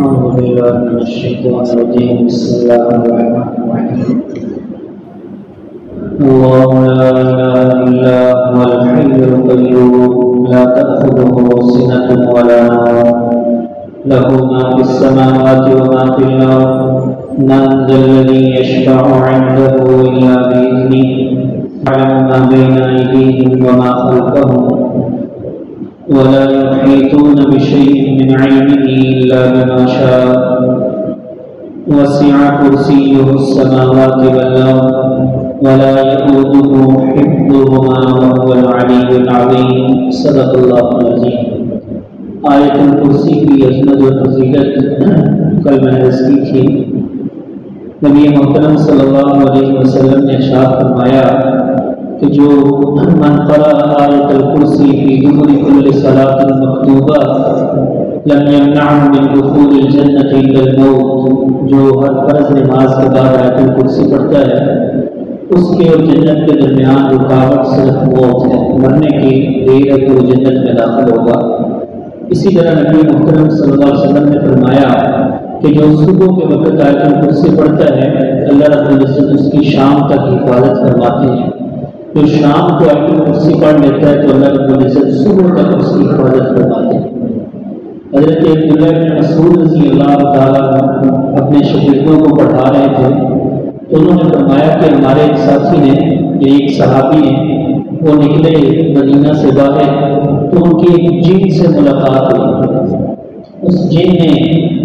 أعوذ بالله من الشيطان الرجيم. بسم الله الرحمن الرحيم. الله لا إله إلا هو الحي القيوم لا تأخذه سنة ولا نوم له ما في السماوات وما في الأرض من ذا الذي يشفع عنده إلا بإذنه يعلم ما بين أيديهم وما خلفهم ولا يحيطون بشيء من علمه إلا بما شاء وسع كرسيه السماوات والأرض ولا يؤوده حفظهما وهو العلي العظيم. صدق اللہ العظیم. آیت الکرسی کی عظمت و فضیلت کل میں عرض کی تھی. نبی محترم صلی اللہ علیہ وسلم نے ارشاد فرمایا کہ جو من قرأ آیت الکرسی فی دبر کل صلاۃ مکتوبہ لم یمنعه من دخول الجنۃ الا الموت. جو ہر فرض نماز کے بعد آیت الکرسی پڑھتا ہے اس کے اور جنت کے درمیان رکاوٹ صرف موت ہے. مرنے کی دیر ہے تو وہ جنت میں داخل ہوگا. اسی طرح نبی محترم صلی اللہ علیہ وسلم نے فرمایا کہ جو صبح کے وقت آیت الکرسی پڑھتا ہے اللہ رب العزت اس کی شام تک حفاظت فرماتے ہیں. جو شام کو آیت الکرسی پڑھ لیتا ہے تو اللہ رب العزت صبح تک اس کی حفاظت فرماتے ہیں. حضرت عبداللہ بن مسعود رضی اللہ تعالیٰ اپنے شاگردوں کو پڑھا رہے تھے تو انہوں نے فرمایا کہ ہمارے ایک ساتھی نے ایک صحابی ہیں وہ نکلے مدینہ سے باہر تو ان کی ایک جن سے ملاقات ہوئی. اس جن نے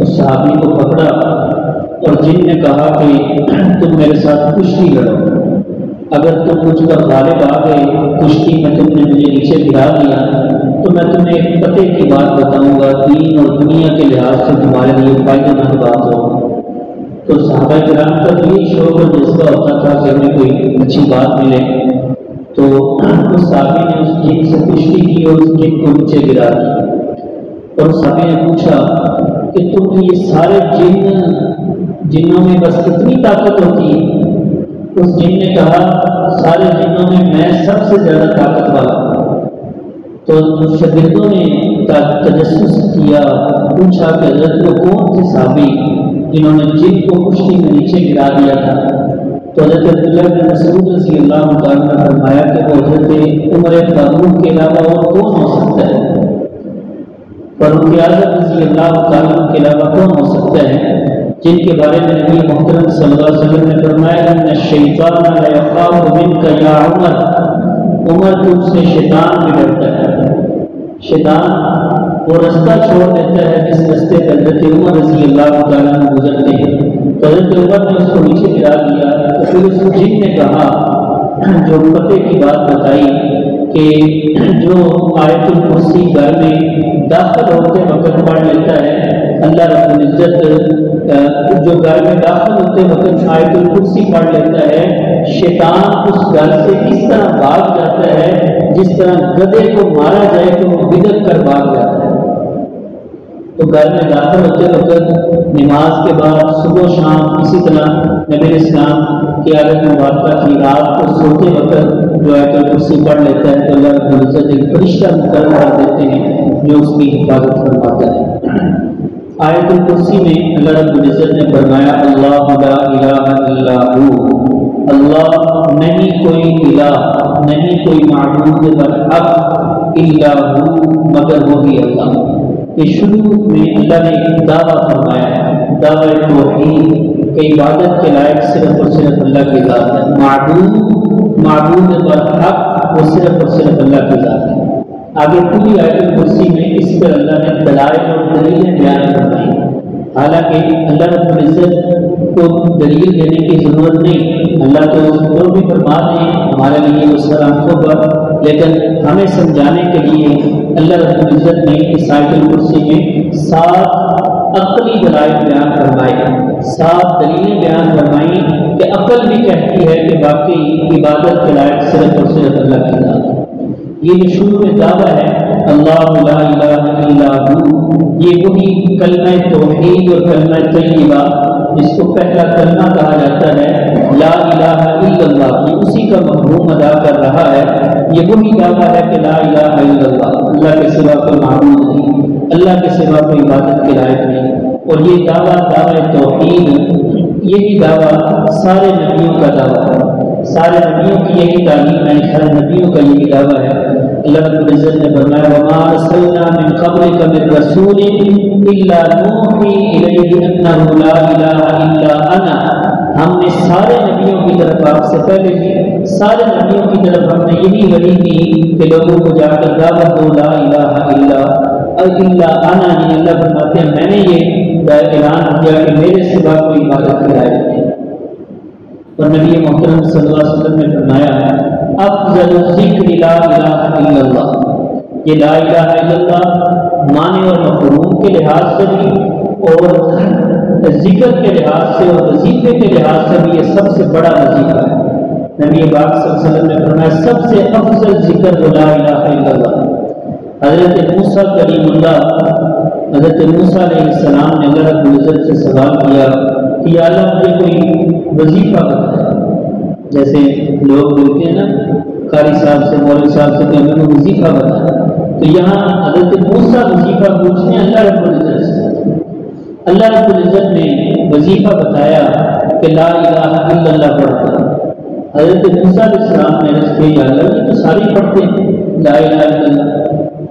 اس صحابی کو پکڑا اور جن نے کہا کہ تم میرے ساتھ کشتی لڑو. اگر تم مجھ پر غالب آ گئے کشتی میں تم نے مجھے نیچے گرا دیا تو میں تمہیں ایک پتے کی بات بتاؤں گا دین اور دنیا کے لحاظ سے تمہارے لیے فائدہ مند بات ہوگی. تو صحابہ کرام کا یہ شوق اور جذبہ ہوتا تھا کہ ہمیں کوئی اچھی بات ملے. تو اس صحابی نے اس جن سے پشتی کی اور اس جن کو نیچے گرا دیا. اور اس صحابی نے پوچھا کہ تم یہ سارے جنوں میں بس کتنی طاقت ہوتی ہے؟ اس جن نے کہا سارے جنوں میں میں سب سے زیادہ طاقت والا. تو شاگردوں نے تجسس کیا پوچھا کہ حضرت وہ کون تھے صحابی جنہوں نے جن کو کشتی میں نیچے گرا دیا تھا؟ تو حضرت عبداللہ بن مسعود رضی اللہ تعالیٰ نے فرمایا کہ وہ حضرت عمر فاروق کے علاوہ اور کون ہو سکتا ہے؟ فاروق اعظم رضی اللہ تعالیٰ کے علاوہ کون ہو سکتا ہے جن کے بارے میں نبی محترم صلی اللہ علیہ وسلم نے فرمایا ان الشیطان لا یخاف منک یا عمر. عمر تم سے شیطان بھی ڈرتا ہے. شیطان وہ رستہ چھوڑ دیتا ہے جس رستے پر حضرت عمر رضی اللہ تعالیٰ نے گزرتے ہیں. تو حضرت عمر نے اس کو نیچے گرا دیا. تو پھر اس جن نے کہا جو پتے کی بات بتائی کہ جو آیت الکرسی گھر میں داخل ہوتے وقت پڑھ لیتا ہے اللہ رب العزت جو گھر میں داخل ہوتے وقت آیت الکرسی پڑھ لیتا ہے شیطان اس گھر سے اس طرح بھاگ جاتا ہے جس طرح گدھے کو مارا جائے تو وہ بدک کر بھاگ جاتا ہے. تو گھر میں داخل ہوتے وقت نماز کے بعد صبح شام اسی طرح نبی اسلام کی عادت مبارکہ کی رات کو سوتے وقت جو آیت الکرسی پڑھ لیتا ہے تو اللہ رب العزت ایک فرشتہ مقرر کر دیتے ہیں جو اس کی حفاظت فرماتا ہے. آیت الکرسی میں اللہ رب العزت نے فرمایا اللہ لا الہ الا ہو. اللہ نہیں کوئی الہ نہیں کوئی معبود برحق الا ہو مگر وہی اللہ. یہ شروع میں اللہ نے ایک دعویٰ فرمایا ہے دعویٰ توحید کہ عبادت کے لائق صرف اور صرف اللہ کی ذات ہے. معبود برحق وہ صرف اور صرف اللہ کی ذات ہے. آگے پوری آیت الکرسی میں اس پر اللہ نے دلائل اور دلیلیں بیان فرمائی. حالانکہ اللہ رب العزت کو دلیل دینے کی ضرورت نہیں. اللہ تو جو بھی فرما دیں ہمارے لیے وہ سلام ہوگا. لیکن ہمیں سمجھانے کے لیے اللہ رب العزت نے اس آیت الکرسی میں 7 عقلی دلائل بیان فرمائے 7 دلیلیں بیان فرمائی کہ عقل بھی کہتی ہے کہ باقی عبادت کے لائق صرف اور صرف اللہ کی ذات ہے. یہ جو شروع میں دعویٰ ہے اللہ لا الہ الا ہو یہ وہی کلمہ توحید اور کلمہ طیبہ جس کو پہلا کلمہ کہا جاتا ہے لا الہ الا اللہ، یہ اسی کا مفہوم ادا کر رہا ہے۔ یہ وہی دعویٰ ہے کہ لا الہ الا اللہ، اللہ کے سوا کوئی معبود نہیں، اللہ کے سوا کوئی عبادت کے لائق نہیں۔ اور یہ دعویٰ دعویٰ توحید، یہی دعویٰ سارے نبیوں کا دعویٰ ہے، سارے نبیوں کی یہی تعلیم ہے، سارے نبیوں کا یہی دعویٰ ہے۔ اللہ رب العزت نے فرمایا وما ارسلنا من قبلک من رسول الا نوحی الیہ انہ لا الہ الا انا، ہم نے سارے نبیوں کی طرف آپ سے پہلے بھی سارے نبیوں کی طرف ہم نے یہی وحی کی کہ لوگوں کو جا کر دعوت دو لا الہ الا انا، یعنی اللہ فرماتے ہیں میں نے یہ اعلان کیا کہ میرے سوا کوئی عبادت کی لائق نہیں۔ اور نبی محترم صلی اللہ علیہ وسلم نے فرمایا افضل الذکر لا الہ الا اللہ، یہ لا الہ الا اللہ معنی اور مفہوم کے لحاظ سے بھی اور ذکر کے لحاظ سے اور وظیفے کے لحاظ سے بھی یہ سب سے بڑا وظیفہ ہے۔ نبی پاک صلی اللہ علیہ وسلم نے فرمایا سب سے افضل ذکر وہ لا الہ الا اللہ۔ حضرت موسیٰ کلیم اللہ، حضرت موسیٰ علیہ السلام نے اللہ رب العزت سے سوال کیا کہ یا اللہ مجھے کوئی وظیفہ بتائے، جیسے لوگ بولتے ہیں نا قاری صاحب سے مولوی صاحب سے کہ ہمیں کوئی وظیفہ بتائے، تو یہاں حضرت موسیٰ وظیفہ پوچھتے ہیں اللہ رب العزت سے۔ اللہ رب العزت نے وظیفہ بتایا کہ لا الہ الا اللہ پڑھتا۔ حضرت موسیٰ علیہ السلام نے عرض کیا یا اللہ یہ تو سارے پڑھتے ہیں لا الہ الا اللہ،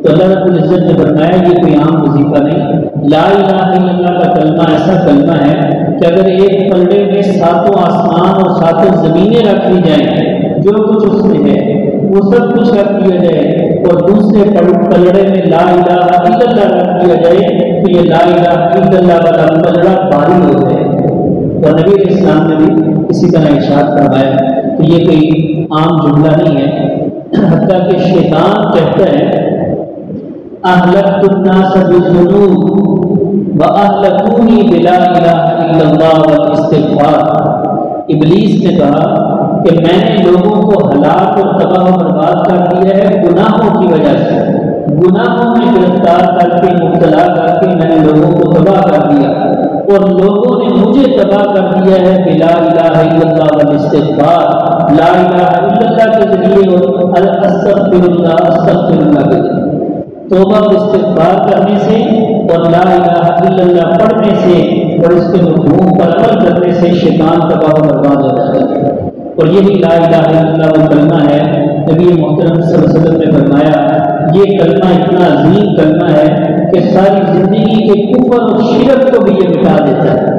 تو اللہ رب العزت نے فرمایا یہ کوئی عام وظیفہ نہیں، لا الہ الا اللہ کا کلمہ ایسا کلمہ ہے کہ اگر ایک پلڑے میں ساتوں آسمان اور ساتوں زمینیں رکھ لی جائیں، جو کچھ اس میں ہے وہ سب کچھ رکھ دیا جائے اور دوسرے پلڑے میں لا الہ الا اللہ رکھ دیا جائے تو یہ لا الہ الا اللہ والا پلڑا بھاری ہو جائے۔ اور نبی علیہ السلام نے بھی اسی طرح ارشاد فرمایا کہ یہ کوئی عام جملہ نہیں ہے، حتیٰ کہ شیطان کہتا ہے اہلکت الناس بالذنوب واہلکونی بلا الہ الا اللہ والاستغفار، ابلیس نے کہا کہ میں نے لوگوں کو ہلاک اور تباہ و برباد کر دیا ہے گناہوں کی وجہ سے، گناہوں میں گرفتار کر کے مبتلا کر کے میں نے لوگوں کو تباہ کر دیا، اور لوگوں نے مجھے تباہ کر دیا ہے بلا الہ الا اللہ والاستغفار، لا الہ الا اللہ کے ذریعے اور استغفر اللہ کے ذریعے، توبہ و استغفار کرنے سے اور لا الہ الا اللہ پڑھنے سے اور اس کے مفہوم پر عمل کرنے سے شیطان تباہ و برباد ہو جاتا ہے۔ اور یہی لا الہ الا اللہ وہ کلمہ ہے، نبی محترم صلی اللہ علیہ وسلم نے فرمایا یہ کلمہ اتنا عظیم کلمہ ہے کہ ساری زندگی کے کفر اور شرک کو بھی یہ مٹا دیتا ہے۔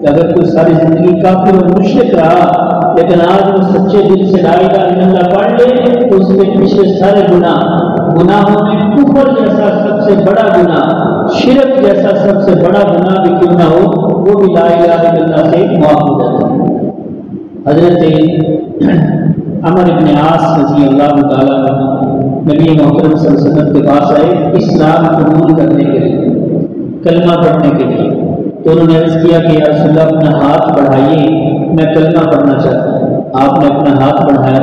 کہ اگر کوئی ساری زندگی کافر اور مشرک رہا لیکن آج وہ سچے دل سے لا الہ الا اللہ پڑھ لے تو اس کے پیچھے سارے گناہوں میں کفر جیسا سب سے بڑا گناہ، شرک جیسا سب سے بڑا گناہ بھی کیوں نہ ہو وہ بھی لا الہ الا اللہ سے معاف ہو جاتا ہے۔ حضرت عمر بن عاص رضی اللہ تعالیٰ عنہ نبی محترم صلی اللہ علیہ وسلم کے پاس آئے اسلام قبول کرنے کے لیے، کلمہ پڑھنے کے لیے، تو انہوں نے عرض کیا کہ یا رسول اللہ اپنا ہاتھ بڑھائیے میں کلمہ پڑھنا چاہتا ہوں۔ آپ نے اپنا ہاتھ بڑھایا،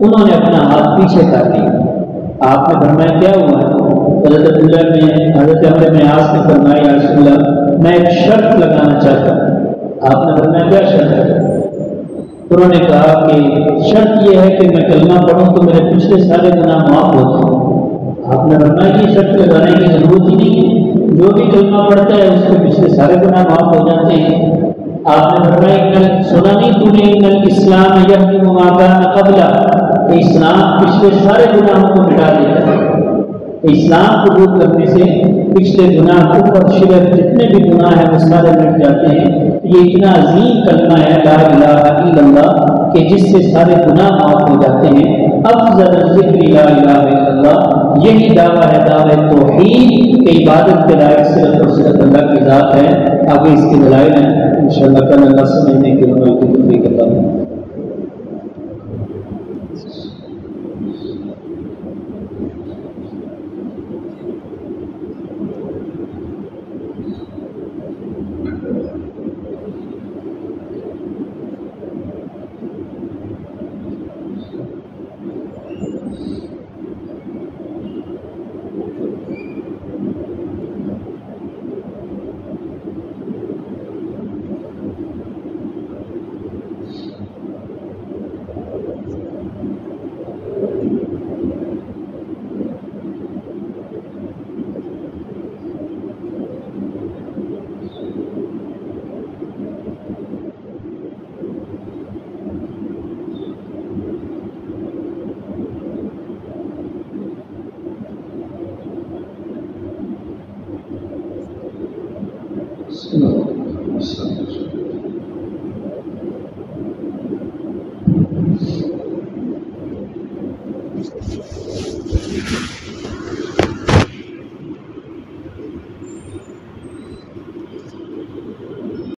انہوں نے اپنا ہاتھ پیچھے کر لیا۔ آپ نے فرمایا کیا ہوا ہے؟ حضرت عمر بن عاص نے فرمایا یا رسول اللہ میں ایک شرط لگانا چاہتا ہوں۔ آپ نے فرمایا کیا شرط ہے؟ انہوں نے کہا کہ شرط یہ ہے کہ میں کلمہ پڑھوں تو میرے پچھلے سارے گناہ معاف ہوتے ہیں۔ آپ نے فرمایا یہ شرط لگانے کی ضرورت ہی نہیں ہے، جو بھی کلمہ پڑھتا ہے اس کے پچھلے سارے گناہ معاف ہو جاتے ہیں۔ آپ نے فرمایا سنا نہیں تو نے ان الاسلام یہدم ما کان قبلہ، کہ اسلام پچھلے سارے گناہوں کو مٹا دیتا ہے۔ اسلام قبول کرنے سے پچھلے گناہ کفر شرک جتنے بھی گناہ ہیں وہ سارے مٹ جاتے ہیں۔ یہ اتنا عظیم کلمہ ہے لا الہ الا اللہ کہ جس سے سارے گناہ معاف ہو جاتے ہیں۔ افضل الذکر لا الہ الا اللہ، یہی دعویٰ ہے دعویٰ توحید کہ عبادت کے لائق صرف اور صرف اللہ کی ذات ہے۔ آگے اس کے دلائل ہیں انشاءاللہ کل اللہ سمجھنے کی عمل کی توفیق عطا فرمائے۔ سبحان